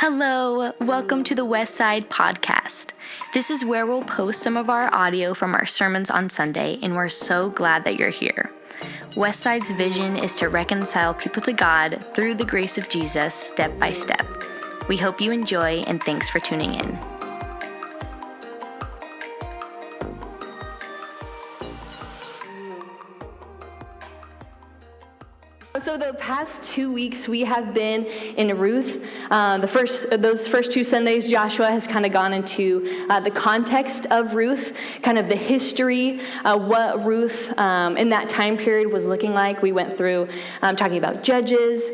Hello, welcome to the West Side Podcast. This is where we'll post some of our audio from our sermons on Sunday, and we're so glad that you're here. Westside's vision is to reconcile people to God through the grace of Jesus step by step. We hope you enjoy, and thanks for tuning in. So the past 2 weeks we have been in Ruth. Those first 2 Sundays, Joshua has kind of gone into the context of Ruth, kind of the history, what Ruth in that time period was looking like. We went through talking about Judges,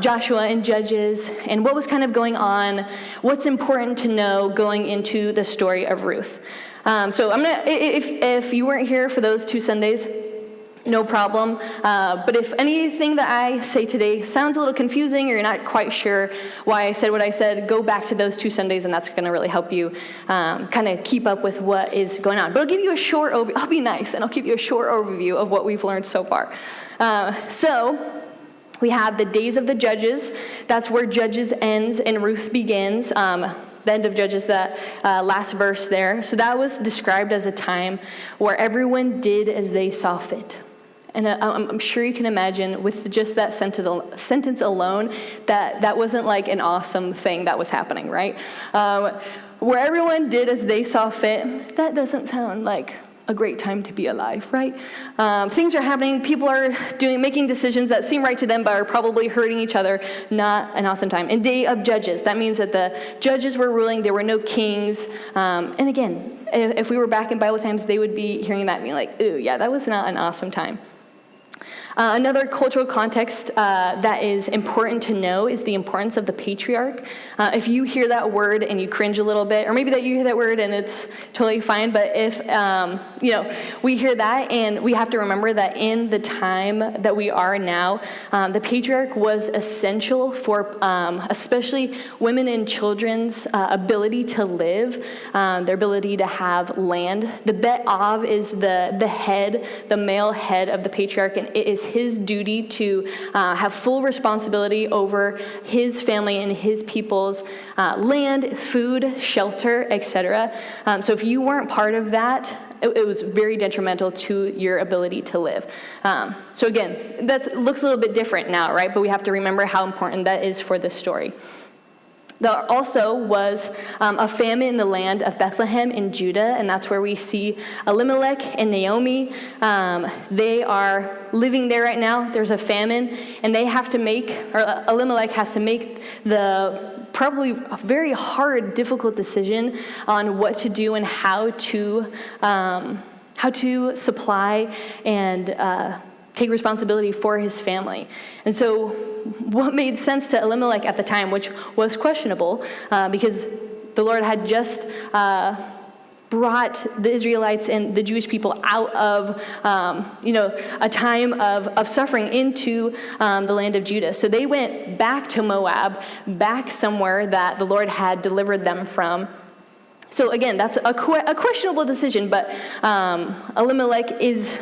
Joshua and Judges, and what was kind of going on, what's important to know going into the story of Ruth. So I'm gonna, if you weren't here for those 2 Sundays, no problem. But if anything that I say today sounds a little confusing or you're not quite sure why I said what I said, go back to those 2 Sundays and that's going to really help you kind of keep up with what is going on. But I'll give you a short overview. I'll be nice and I'll give you a short overview of what we've learned so far. So we have the days of the Judges. That's where Judges ends and Ruth begins. The end of Judges, that last verse there. So that was described as a time where everyone did as they saw fit. And I'm sure you can imagine with just that sentence alone that wasn't like an awesome thing that was happening, right? Where everyone did as they saw fit, that doesn't sound like a great time to be alive, right? Things are happening, people are making decisions that seem right to them but are probably hurting each other. Not an awesome time. In Day of Judges, that means that the judges were ruling, there were no kings. And again, if we were back in Bible times, they would be hearing that and being like, ooh, yeah, that was not an awesome time. Another cultural context that is important to know is the importance of the patriarch. If you hear that word and you cringe a little bit, or maybe that you hear that word and it's totally fine, but if we hear that and we have to remember that in the time that we are now, the patriarch was essential for especially women and children's ability to live, their ability to have land. The Bet Av is the head, the male head of the patriarch, and it is his duty to have full responsibility over his family and his people's land, food, shelter, etc. So if you weren't part of that, it was very detrimental to your ability to live. So again, that looks a little bit different now, right? But we have to remember how important that is for this story. There also was a famine in the land of Bethlehem in Judah, and that's where we see Elimelech and Naomi. They are living there right now. There's a famine, and they have to Elimelech has to make the probably a very hard, difficult decision on what to do and how to supply and take responsibility for his family. And so what made sense to Elimelech at the time, which was questionable, because the Lord had just brought the Israelites and the Jewish people out of a time of suffering into the land of Judah. So they went back to Moab, back somewhere that the Lord had delivered them from. So again, that's a questionable decision, but Elimelech is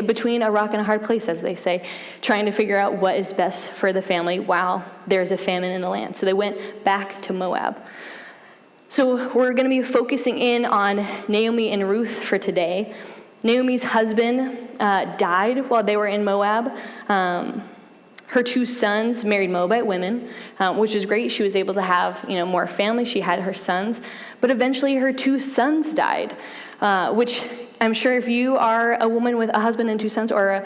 between a rock and a hard place, as they say, trying to figure out what is best for the family while there's a famine in the land. So they went back to Moab. So we're going to be focusing in on Naomi and Ruth for today. Naomi's husband died while they were in Moab. Her 2 sons married Moabite women, which is great. She was able to have more family. She had her sons. But eventually her 2 sons died, which I'm sure if you are a woman with a husband and 2 sons, or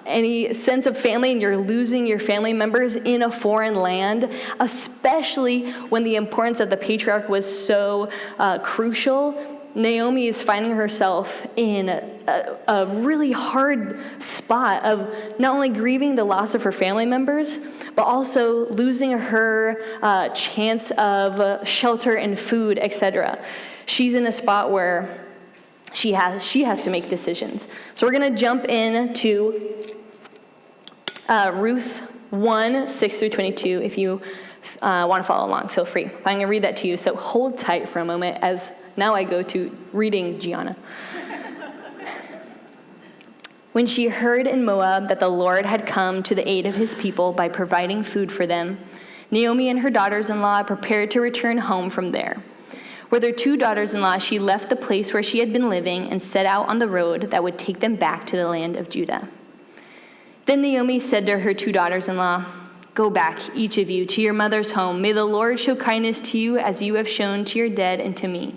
any sense of family, and you're losing your family members in a foreign land, especially when the importance of the patriarch was so crucial, Naomi is finding herself in a really hard spot of not only grieving the loss of her family members, but also losing her chance of shelter and food, etc. She's in a spot where she has to make decisions. So we're going to jump into Ruth 1, 6 through 22. If you want to follow along, feel free. I'm going to read that to you, so hold tight for a moment as now I go to reading Gianna. When she heard in Moab that the Lord had come to the aid of his people by providing food for them, Naomi and her daughters-in-law prepared to return home from there. With her 2 daughters-in-law, she left the place where she had been living and set out on the road that would take them back to the land of Judah. Then Naomi said to her 2 daughters-in-law, "Go back, each of you, to your mother's home. May the Lord show kindness to you as you have shown to your dead and to me.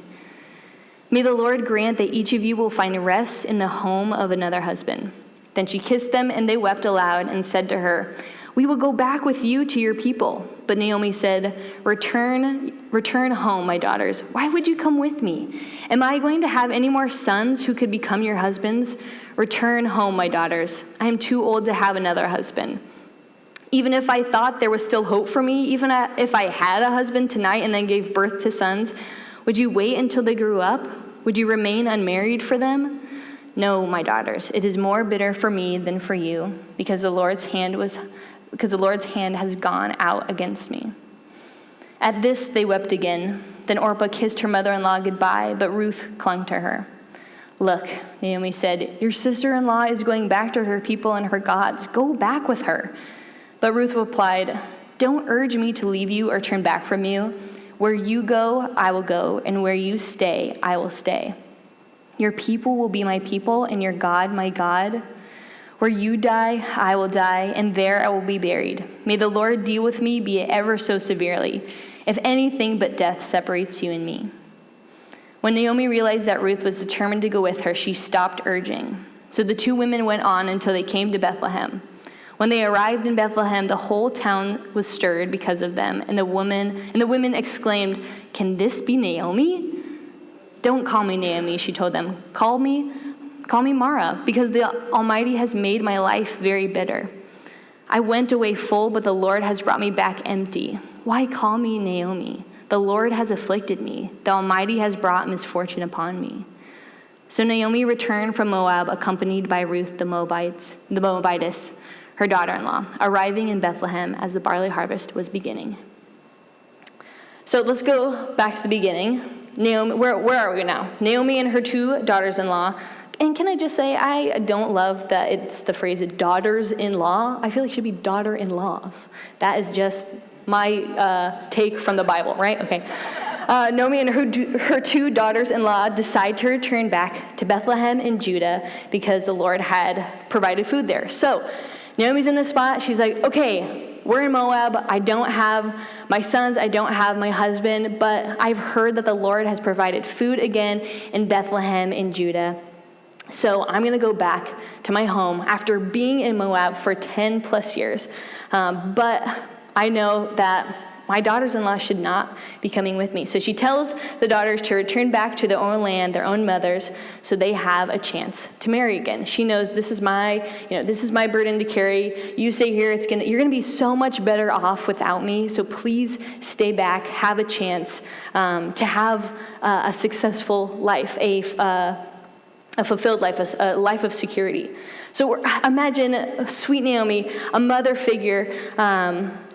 May the Lord grant that each of you will find rest in the home of another husband." Then she kissed them, and they wept aloud and said to her, "We will go back with you to your people." But Naomi said, Return home, my daughters. Why would you come with me? Am I going to have any more sons who could become your husbands? Return home, my daughters. I am too old to have another husband. Even if I thought there was still hope for me, even if I had a husband tonight and then gave birth to sons, would you wait until they grew up? Would you remain unmarried for them? No, my daughters, it is more bitter for me than for you, because the Lord's hand has gone out against me. At this they wept again. Then Orpah kissed her mother-in-law goodbye, but Ruth clung to her. "Look," Naomi said, "your sister-in-law is going back to her people and her gods. Go back with her." But Ruth replied, "Don't urge me to leave you or turn back from you. Where you go, I will go, and where you stay, I will stay. Your people will be my people, and your God, my God. Where you die, I will die, and there I will be buried. May the Lord deal with me, be it ever so severely, if anything but death separates you and me." When Naomi realized that Ruth was determined to go with her, she stopped urging. So the 2 women went on until they came to Bethlehem. When they arrived in Bethlehem, the whole town was stirred because of them, and the women exclaimed, "Can this be Naomi?" "Don't call me Naomi," she told them. Call me Mara, because the Almighty has made my life very bitter. I went away full, but the Lord has brought me back empty. Why call me Naomi? The Lord has afflicted me. The Almighty has brought misfortune upon me. So Naomi returned from Moab, accompanied by Ruth the Moabitess, her daughter-in-law, arriving in Bethlehem as the barley harvest was beginning. So let's go back to the beginning. Naomi, where are we now? Naomi and her 2 daughters-in-law. And can I just say, I don't love that it's the phrase daughters-in-law. I feel like it should be daughter-in-laws. That is just my take from the Bible, right? Okay. Naomi and her 2 daughters-in-law decide to return back to Bethlehem in Judah because the Lord had provided food there. So Naomi's in this spot. She's like, okay, we're in Moab. I don't have my sons. I don't have my husband. But I've heard that the Lord has provided food again in Bethlehem in Judah. So I'm going to go back to my home after being in Moab for 10 plus years. But I know that my daughters-in-law should not be coming with me. So she tells the daughters to return back to their own land, their own mothers, so they have a chance to marry again. She knows this is my burden to carry. You stay here, you're going to be so much better off without me. So please stay back, have a chance to have a successful life, a fulfilled life, a life of security. So imagine sweet Naomi, a mother figure,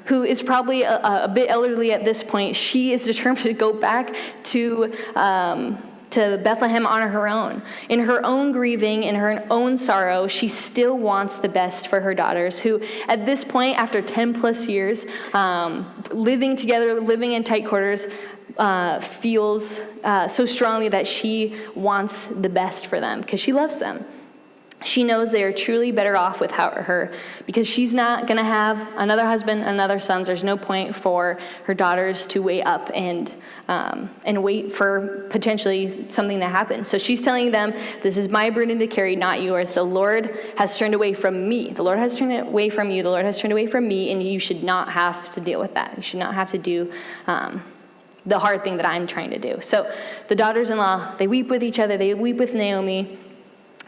who is probably a bit elderly at this point. She is determined to go back to Bethlehem on her own. In her own grieving, in her own sorrow, she still wants the best for her daughters, who at this point, after 10 plus years, living together, living in tight quarters, feels so strongly that she wants the best for them because she loves them. She knows they are truly better off without her because she's not going to have another husband, another sons. There's no point for her daughters to wait up and wait for potentially something to happen. So she's telling them, this is my burden to carry, not yours. The Lord has turned away from me. The Lord has turned away from you. The Lord has turned away from me, and you should not have to deal with that. You should not have to do the hard thing that I'm trying to do. So the daughters-in-law, they weep with each other. They weep with Naomi.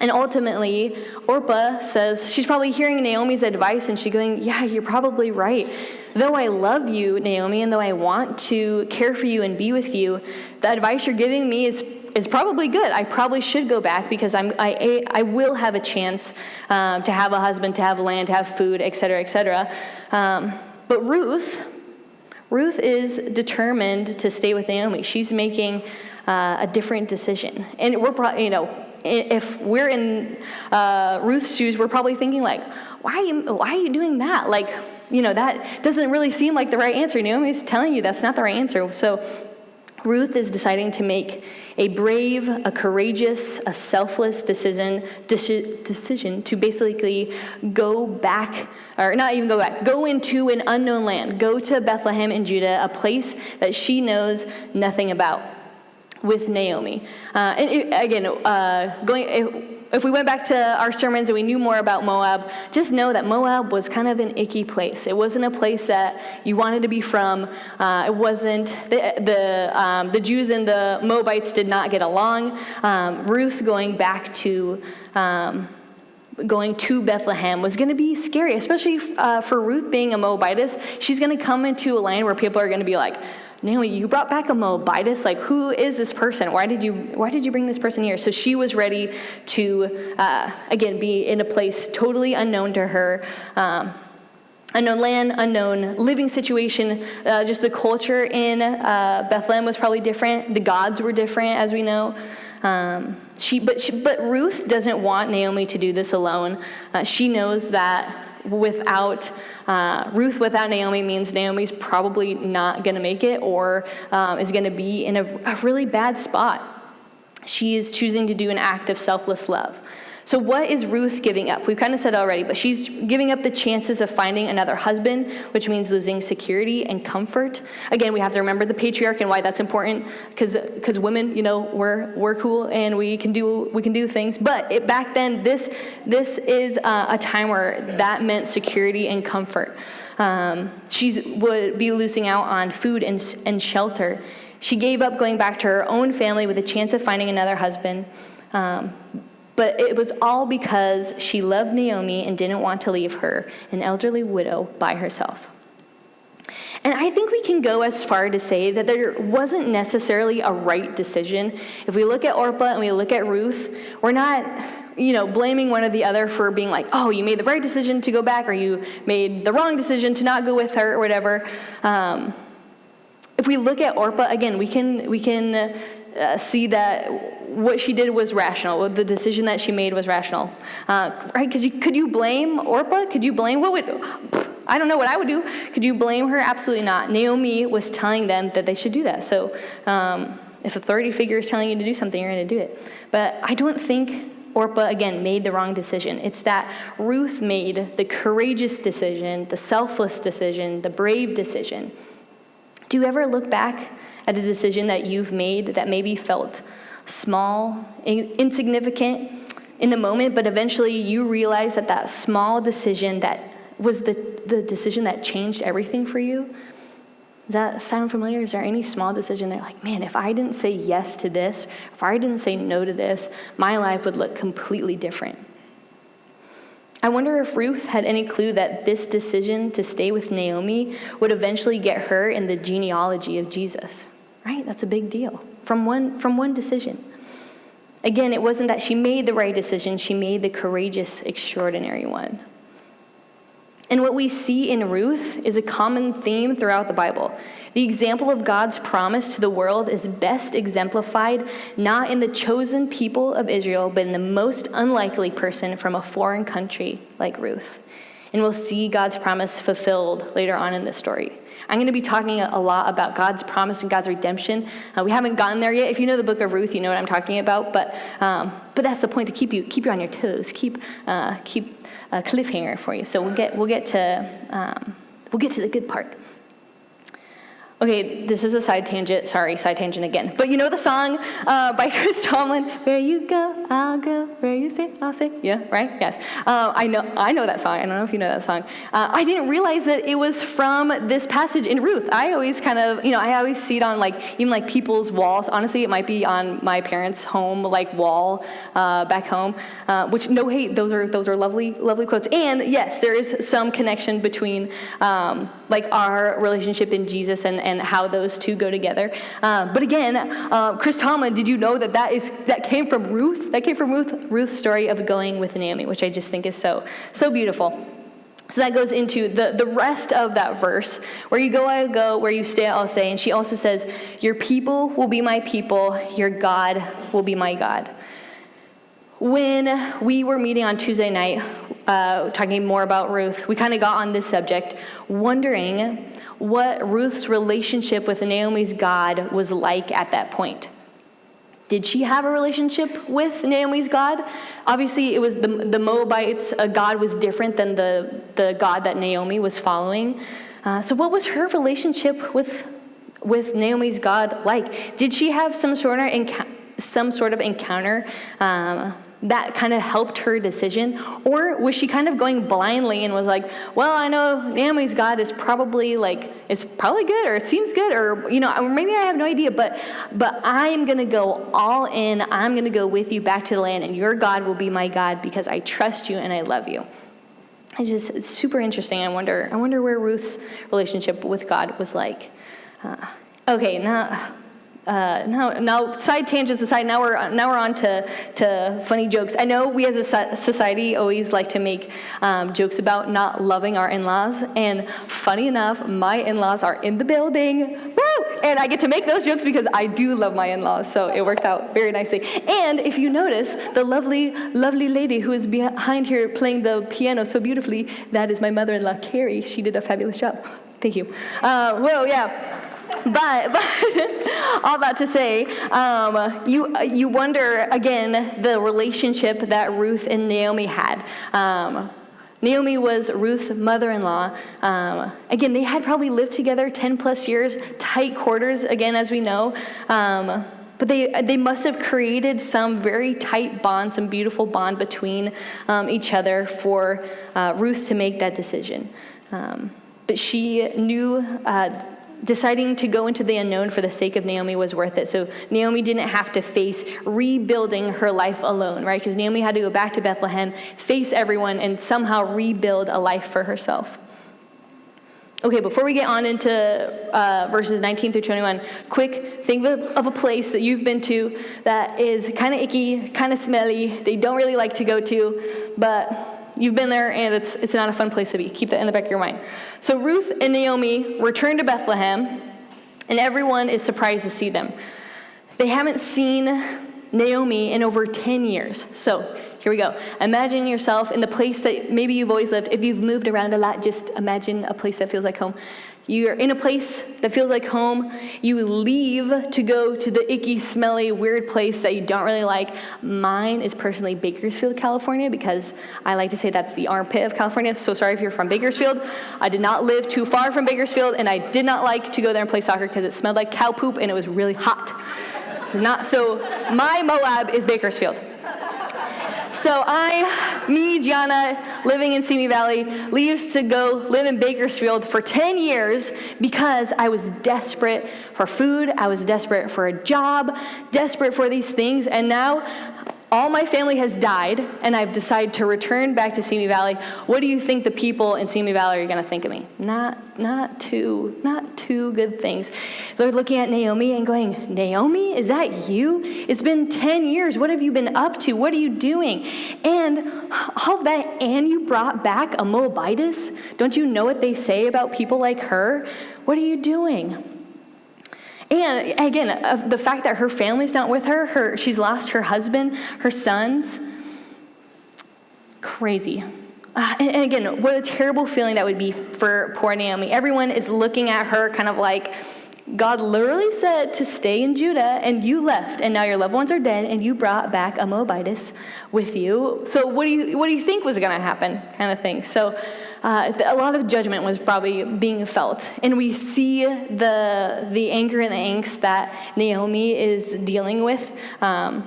And ultimately, Orpah says, she's probably hearing Naomi's advice, and she's going, yeah, you're probably right. Though I love you, Naomi, and though I want to care for you and be with you, the advice you're giving me is probably good. I probably should go back because I will have a chance to have a husband, to have land, to have food, et cetera, et cetera. But Ruth is determined to stay with Naomi. She's making a different decision. And we're probably, if we're in Ruth's shoes, we're probably thinking like, why are you doing that? Like, that doesn't really seem like the right answer. Naomi's telling you that's not the right answer. So Ruth is deciding to make a brave, a courageous, a selfless decision to basically go back, or not even go back, go into an unknown land, go to Bethlehem in Judah, a place that she knows nothing about, with Naomi. If we went back to our sermons and we knew more about Moab, just know that Moab was kind of an icky place. It wasn't a place that you wanted to be from. It wasn't, the Jews and the Moabites did not get along. Ruth going to Bethlehem was going to be scary, especially for Ruth being a Moabitess. She's going to come into a land where people are going to be like, Naomi, you brought back a Moabitess? Like, who is this person? Why did you bring this person here? So she was ready to, again, be in a place totally unknown to her, unknown land, unknown living situation. Just the culture in Bethlehem was probably different. The gods were different, as we know. But Ruth doesn't want Naomi to do this alone. She knows that without Naomi means Naomi's probably not going to make it, or is going to be in a really bad spot. She is choosing to do an act of selfless love. So what is Ruth giving up? We've kind of said already, but she's giving up the chances of finding another husband, which means losing security and comfort. Again, we have to remember the patriarch and why that's important, because women, we're cool and we can do things. But back then, this is a time where that meant security and comfort. She would be losing out on food and shelter. She gave up going back to her own family with a chance of finding another husband. But it was all because she loved Naomi and didn't want to leave her, an elderly widow, by herself. And I think we can go as far to say that there wasn't necessarily a right decision. If we look at Orpah and we look at Ruth, we're not, blaming one or the other for being like, oh, you made the right decision to go back, or you made the wrong decision to not go with her, or whatever. If we look at Orpah, again, we can see that what she did was rational. The decision that she made was rational, right? Because could you blame Orpah? Could you blame I don't know what I would do. Could you blame her? Absolutely not. Naomi was telling them that they should do that. So if authority figure is telling you to do something, you're going to do it. But I don't think Orpah, again, made the wrong decision. It's that Ruth made the courageous decision, the selfless decision, the brave decision. Do you ever look back at a decision that you've made that maybe felt small, insignificant in the moment, but eventually you realize that small decision that was the decision that changed everything for you? Does that sound familiar? Is there any small decision that you're like, man, if I didn't say yes to this, if I didn't say no to this, my life would look completely different? I wonder if Ruth had any clue that this decision to stay with Naomi would eventually get her in the genealogy of Jesus, right? That's a big deal from one decision. Again, it wasn't that she made the right decision, she made the courageous, extraordinary one. And what we see in Ruth is a common theme throughout the Bible. The example of God's promise to the world is best exemplified not in the chosen people of Israel, but in the most unlikely person from a foreign country like Ruth. And we'll see God's promise fulfilled later on in this story. I'm going to be talking a lot about God's promise and God's redemption. We haven't gotten there yet. If you know the book of Ruth, you know what I'm talking about. But that's the point, to keep you on your toes, keep a cliffhanger for you. So we'll get to the good part. Okay, this is a side tangent. Sorry, side tangent again. But you know the song by Chris Tomlin, "Where you go, I'll go. Where you stay, I'll stay." Yeah, right? Yes. I know that song. I don't know if you know that song. I didn't realize that it was from this passage in Ruth. I always I always see it on even people's walls. Honestly, it might be on my parents' home wall back home. Which, no hate, those are lovely, lovely quotes. And yes, there is some connection between our relationship in Jesus and how those two go together. But again, Chris Tomlin, did you know that came from Ruth? That came from Ruth's story of going with Naomi, which I just think is so beautiful. So that goes into the rest of that verse. Where you go, I'll go. Where you stay, I'll stay. And she also says, your people will be my people. Your God will be my God. When we were meeting on Tuesday night, talking more about Ruth, we kind of got on this subject, wondering what Ruth's relationship with Naomi's God was like at that point. Did she have a relationship with Naomi's God? Obviously, it was the Moabites' God was different than the God that Naomi was following. So what was her relationship with Naomi's God like? Did she have some sort of encounter that kind of helped her decision? Or was she kind of going blindly and was like, well, I know Naomi's God is probably it's probably good, or it seems good, or, maybe I have no idea, but I'm going to go all in. I'm going to go with you back to the land, and your God will be my God because I trust you and I love you. It's super interesting. I wonder where Ruth's relationship with God was like. Okay, now side tangents aside, now we're on to funny jokes. I know we as a society always like to make jokes about not loving our in-laws, and funny enough, my in-laws are in the building. Woo! And I get to make those jokes because I do love my in-laws, so it works out very nicely. And if you notice, the lovely, lovely lady who is behind here playing the piano so beautifully, that is my mother-in-law, Carrie. She did a fabulous job. Thank you. But all that to say, you wonder, again, the relationship that Ruth and Naomi had. Naomi was Ruth's mother-in-law. Again, they had probably lived together 10 plus years, tight quarters, again, as we know. But they must have created some very tight bond, some beautiful bond between each other for Ruth to make that decision. But she knew deciding to go into the unknown for the sake of Naomi was worth it. So Naomi didn't have to face rebuilding her life alone, right? Because Naomi had to go back to Bethlehem, face everyone, and somehow rebuild a life for herself. Okay, before we get on into verses 19 through 21, quick, think of a place that you've been to that is kind of icky, kind of smelly, they don't really like to go to, but you've been there, and it's not a fun place to be. Keep that in the back of your mind. So Ruth and Naomi return to Bethlehem, and everyone is surprised to see them. They haven't seen Naomi in over 10 years. So here we go. Imagine yourself in the place that maybe you've always lived. If you've moved around a lot, just imagine a place that feels like home. You're in a place that feels like home. You leave to go to the icky, smelly, weird place that you don't really like. Mine is personally Bakersfield, California, because I like to say that's the armpit of California. So sorry if you're from Bakersfield. I did not live too far from Bakersfield, and I did not like to go there and play soccer because it smelled like cow poop and it was really hot. So my Moab is Bakersfield. So Gianna, living in Simi Valley, leaves to go live in Bakersfield for 10 years because I was desperate for food, I was desperate for a job, desperate for these things, and now all my family has died, and I've decided to return back to Simi Valley. What do you think the people in Simi Valley are going to think of me? Not too good things. They're looking at Naomi and going, Naomi, is that you? It's been 10 years. What have you been up to? What are you doing? And all that, and you brought back a Moabitess? Don't you know what they say about people like her? What are you doing? And again, the fact that her family's not with her, she's lost her husband, her sons. Crazy. And again, what a terrible feeling that would be for poor Naomi. Everyone is looking at her kind of like, God literally said to stay in Judah, and you left, and now your loved ones are dead, and you brought back a Moabitess with you. So what do you think was going to happen, kind of thing? So a lot of judgment was probably being felt, and we see the anger and the angst that Naomi is dealing with. But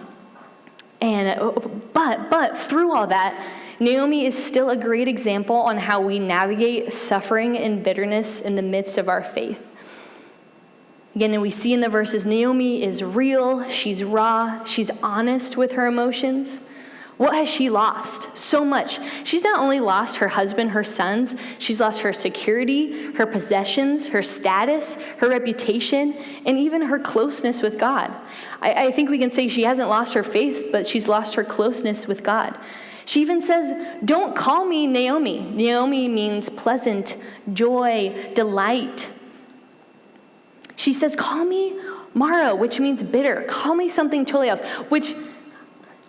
through all that, Naomi is still a great example on how we navigate suffering and bitterness in the midst of our faith. Again, and we see in the verses, Naomi is real, she's raw, she's honest with her emotions. What has she lost? So much. She's not only lost her husband, her sons, she's lost her security, her possessions, her status, her reputation, and even her closeness with God. I think we can say she hasn't lost her faith, but she's lost her closeness with God. She even says, don't call me Naomi. Naomi means pleasant, joy, delight. She says, call me Mara, which means bitter. Call me something totally else, which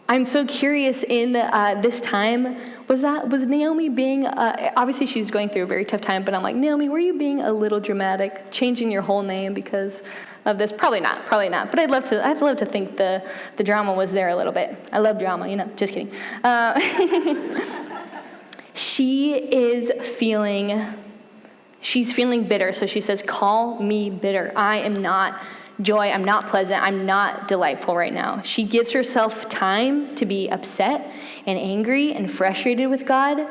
I'm so curious in this time, was Naomi being, obviously she's going through a very tough time, but I'm like, Naomi, were you being a little dramatic, changing your whole name because of this? Probably not. But I'd love to think the drama was there a little bit. I love drama, just kidding. She's feeling bitter, so she says, call me bitter. I am not joy, I'm not pleasant, I'm not delightful right now. She gives herself time to be upset and angry and frustrated with God.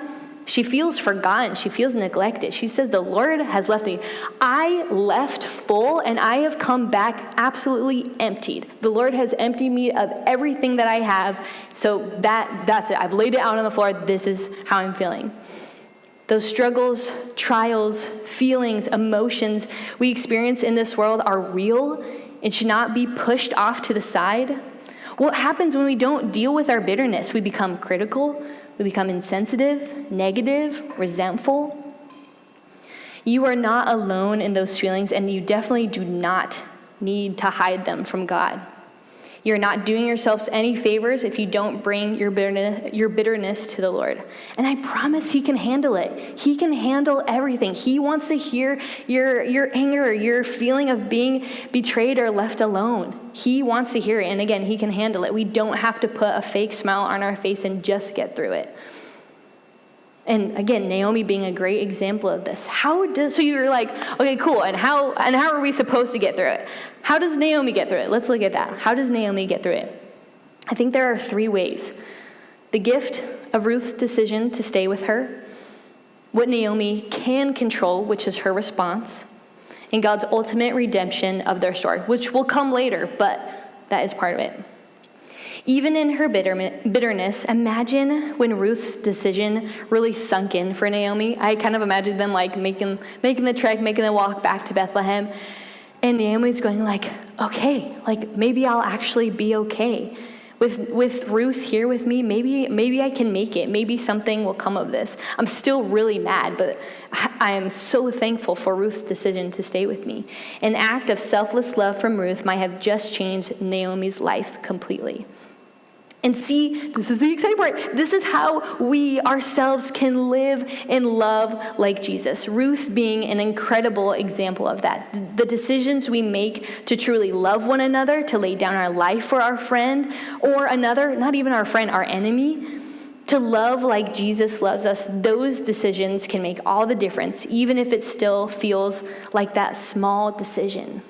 She feels forgotten. She feels neglected. She says, the Lord has left me. I left full and I have come back absolutely emptied. The Lord has emptied me of everything that I have. So that's it. I've laid it out on the floor. This is how I'm feeling. Those struggles, trials, feelings, emotions we experience in this world are real and should not be pushed off to the side. What happens when we don't deal with our bitterness? We become critical, we become insensitive, negative, resentful. You are not alone in those feelings, and you definitely do not need to hide them from God. You're not doing yourselves any favors if you don't bring your bitterness to the Lord. And I promise he can handle it. He can handle everything. He wants to hear your anger, your feeling of being betrayed or left alone. He wants to hear it. And again, he can handle it. We don't have to put a fake smile on our face and just get through it. And again, Naomi being a great example of this. So you're like, okay, cool. And how are we supposed to get through it? How does Naomi get through it? Let's look at that. How does Naomi get through it? I think there are 3 ways. The gift of Ruth's decision to stay with her, what Naomi can control, which is her response, and God's ultimate redemption of their story, which will come later, but that is part of it. Even in her bitterness, imagine when Ruth's decision really sunk in for Naomi. I kind of imagine them like making the trek, making the walk back to Bethlehem. And Naomi's going like, okay, like maybe I'll actually be okay. With Ruth here with me, maybe I can make it. Maybe something will come of this. I'm still really mad, but I am so thankful for Ruth's decision to stay with me. An act of selfless love from Ruth might have just changed Naomi's life completely. And see, this is the exciting part. This is how we ourselves can live and love like Jesus. Ruth being an incredible example of that. The decisions we make to truly love one another, to lay down our life for our friend, or another, not even our friend, our enemy, to love like Jesus loves us, those decisions can make all the difference, even if it still feels like that small decision.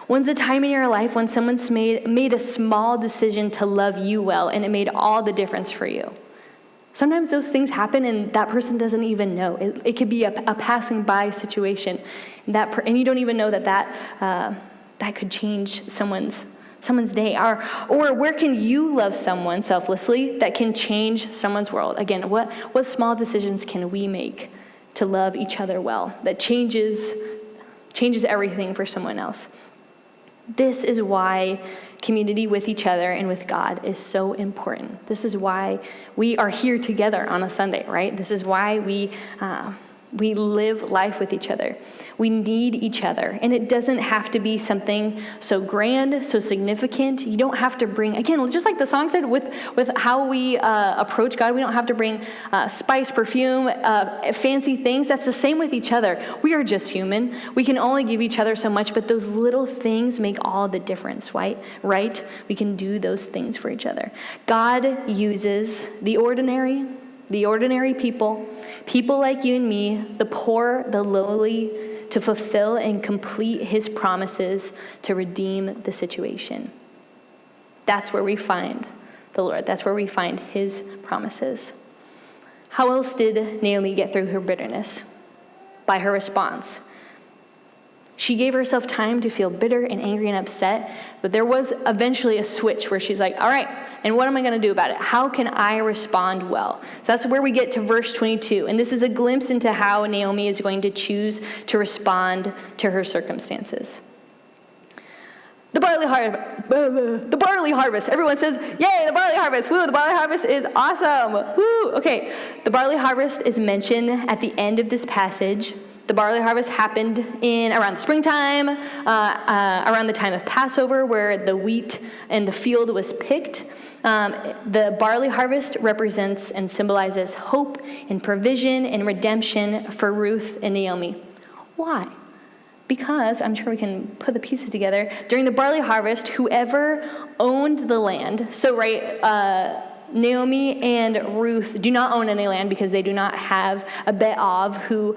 When's the time in your life when someone's made a small decision to love you well and it made all the difference for you? Sometimes those things happen and that person doesn't even know. It could be a passing by situation, and you don't even know that could change someone's day. Or where can you love someone selflessly that can change someone's world? Again, what small decisions can we make to love each other well that changes everything for someone else? This is why community with each other and with God is so important. This is why we are here together on a Sunday, right? This is why we live life with each other. We need each other. And it doesn't have to be something so grand, so significant. You don't have to bring, again, just like the song said, with how we approach God, we don't have to bring spice, perfume, fancy things. That's the same with each other. We are just human. We can only give each other so much, but those little things make all the difference, right? We can do those things for each other. God uses the ordinary people like you and me, the poor, the lowly, to fulfill and complete his promises to redeem the situation. That's where we find the Lord. That's where we find his promises. How else did Naomi get through her bitterness? By her response. She gave herself time to feel bitter and angry and upset, but there was eventually a switch where she's like, all right, and what am I going to do about it? How can I respond well? So that's where we get to verse 22, and this is a glimpse into how Naomi is going to choose to respond to her circumstances. The barley harvest. Everyone says, yay, the barley harvest. Woo, the barley harvest is awesome. Woo, okay. The barley harvest is mentioned at the end of this passage. The barley harvest happened around the springtime, around the time of Passover, where the wheat and the field was picked. The barley harvest represents and symbolizes hope and provision and redemption for Ruth and Naomi. Why? Because, I'm sure we can put the pieces together, during the barley harvest, whoever owned the land, so Naomi and Ruth do not own any land because they do not have a be'av who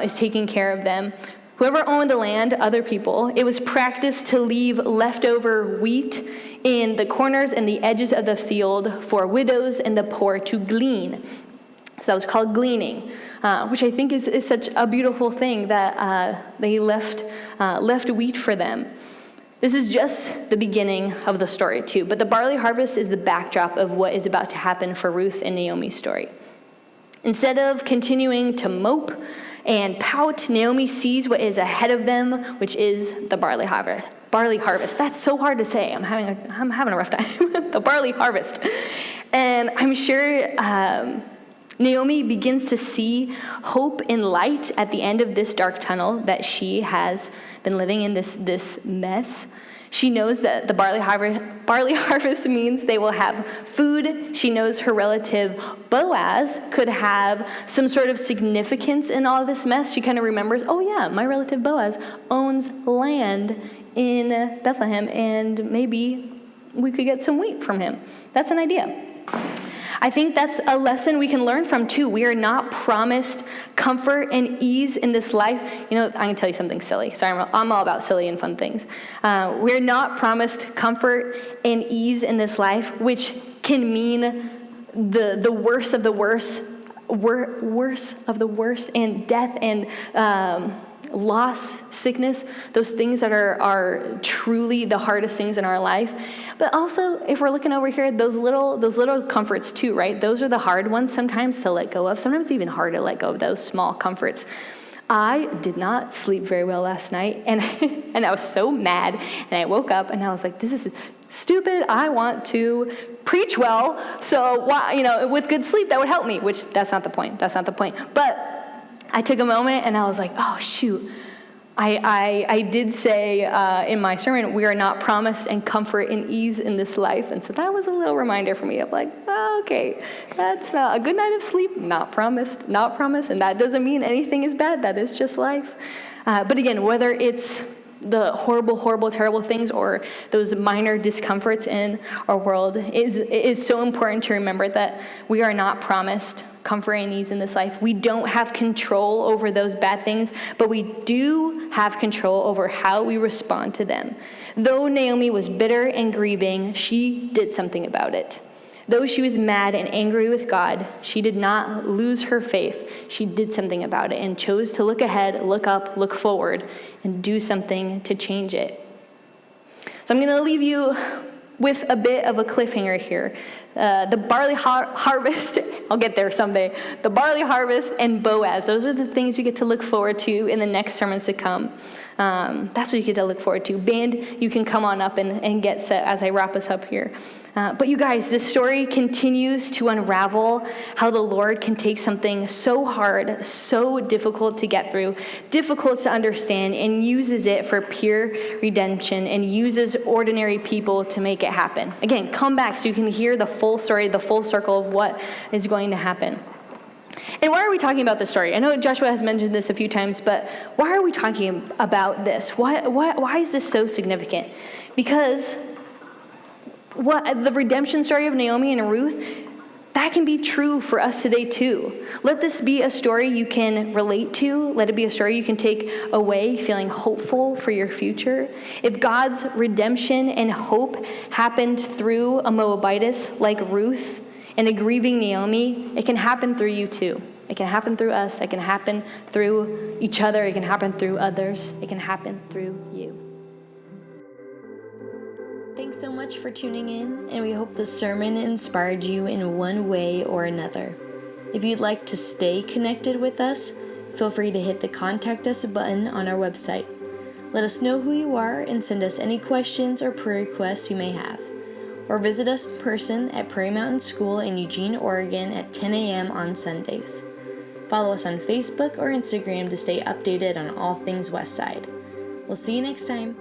is taking care of them. Whoever owned the land, other people, it was practiced to leave leftover wheat in the corners and the edges of the field for widows and the poor to glean. So that was called gleaning, which I think is such a beautiful thing that they left wheat for them. This is just the beginning of the story too, but the barley harvest is the backdrop of what is about to happen for Ruth and Naomi's story. Instead of continuing to mope and pout, Naomi sees what is ahead of them, which is the barley harvest. Barley harvest. That's so hard to say. I'm having a rough time. The barley harvest. And I'm sure Naomi begins to see hope and light at the end of this dark tunnel that she has been living in, this mess. She knows that the barley harvest means they will have food. She knows her relative Boaz could have some sort of significance in all this mess. She kind of remembers, oh yeah, my relative Boaz owns land in Bethlehem, and maybe we could get some wheat from him. That's an idea. I think that's a lesson we can learn from too. We are not promised comfort and ease in this life. You know, I'm going to tell you something silly. Sorry, I'm all about silly and fun things. We're not promised comfort and ease in this life, which can mean the worst of the worst, worse of the worst, and death and loss, sickness, those things that are truly the hardest things in our life. But also, if we're looking over here, those little comforts too, right? Those are the hard ones sometimes to let go of. Sometimes even hard to let go of those small comforts. I did not sleep very well last night, and I was so mad, and I woke up and I was like, this is stupid. I want to preach well, so with good sleep that would help me, which that's not the point. But I took a moment and I was like, oh, shoot. I did say in my sermon, we are not promised and comfort and ease in this life. And so that was a little reminder for me of like, oh, okay, that's a good night of sleep, not promised. And that doesn't mean anything is bad. That is just life. But again, whether it's the horrible, terrible things or those minor discomforts in our world, it is so important to remember that we are not promised comfort and ease in this life. We don't have control over those bad things, but we do have control over how we respond to them. Though Naomi was bitter and grieving, she did something about it. Though she was mad and angry with God, she did not lose her faith. She did something about it and chose to look ahead, look up, look forward, and do something to change it. So I'm going to leave you with a bit of a cliffhanger here. The barley harvest, I'll get there someday. The barley harvest and Boaz, those are the things you get to look forward to in the next sermons to come. That's what you get to look forward to. Band, you can come on up and get set as I wrap us up here. But you guys, this story continues to unravel how the Lord can take something so hard, so difficult to get through, difficult to understand, and uses it for pure redemption and uses ordinary people to make it happen. Again, come back so you can hear the full story, the full circle of what is going to happen. And why are we talking about this story? I know Joshua has mentioned this a few times, but why are we talking about this? Why is this so significant? Because the redemption story of Naomi and Ruth, that can be true for us today too. Let this be a story you can relate to. Let it be a story you can take away feeling hopeful for your future. If God's redemption and hope happened through a Moabitess like Ruth and a grieving Naomi, it can happen through you too. It can happen through us. It can happen through each other. It can happen through others. It can happen through you. Thanks so much for tuning in, and we hope the sermon inspired you in one way or another. If you'd like to stay connected with us, feel free to hit the Contact Us button on our website. Let us know who you are and send us any questions or prayer requests you may have. Or visit us in person at Prairie Mountain School in Eugene, Oregon at 10 a.m. on Sundays. Follow us on Facebook or Instagram to stay updated on all things Westside. We'll see you next time.